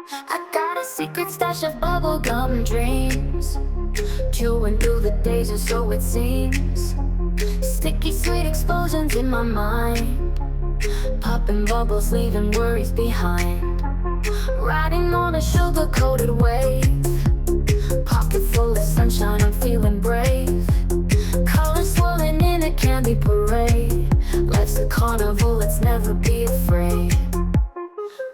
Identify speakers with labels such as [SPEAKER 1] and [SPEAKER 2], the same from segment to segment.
[SPEAKER 1] I got a secret stash of bubblegum dreams, chewing through the days or so it seems. Sticky sweet explosions in my mind, popping bubbles leaving worries behind. Riding on a sugar-coated wave, pocket full of sunshine, I'm feeling brave. Colors swirling in a candy parade. Life's a carnival, let's never be afraid.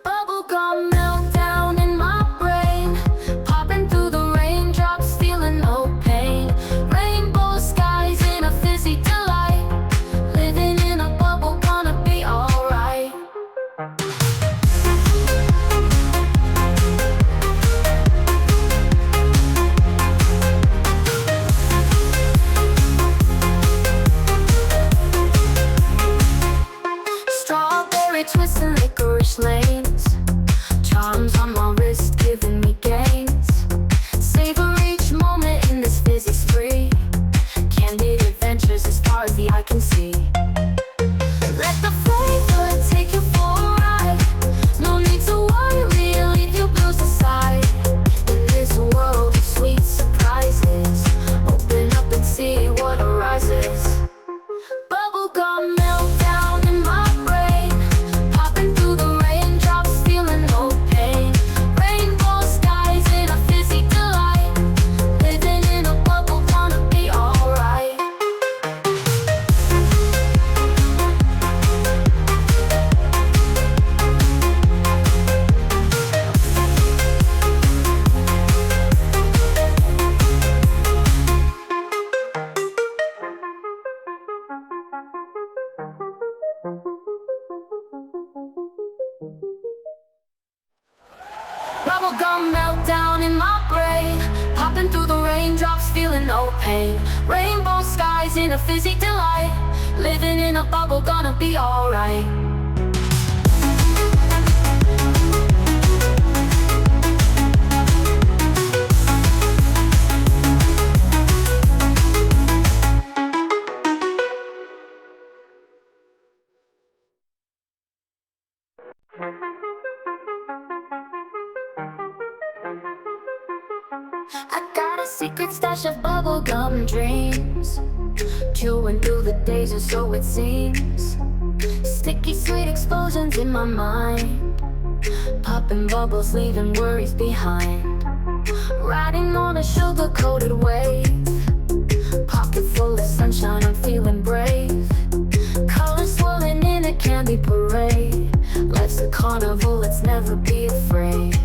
[SPEAKER 1] Bubblegum meltdown in my brain, popping through the raindrops, feeling no pain. Rainbow skies in a fizzy delight, living in a bubble, gonna be alright. Strawberry twists and licorice lanes, charms on my wrist giving me gains. Savor each moment in this fizzy spree, candid adventures as far as the eye can see. Let the flavor take you for a ride, no need to worry, leave your blues aside. In this world of sweet surprises, open up and see what arises. Bubblegum meltdown in my brain, popping through the raindrops, feeling no pain. Rainbow skies in a fizzy delight, living in a bubble, gonna be alright. Bubblegum meltdown in my brain, popping through the raindrops, feeling no pain. Rainbow skies in a fizzy delight, living in a bubble, gonna be alright. I got a secret stash of bubblegum dreams, chewing through the days or so it seems. Sticky sweet explosions in my mind, popping bubbles leaving worries behind. Riding on a sugar-coated wave, pocket full of sunshine, I'm feeling brave. Colors swirling in a candy parade. Life's a carnival, let's never be afraid.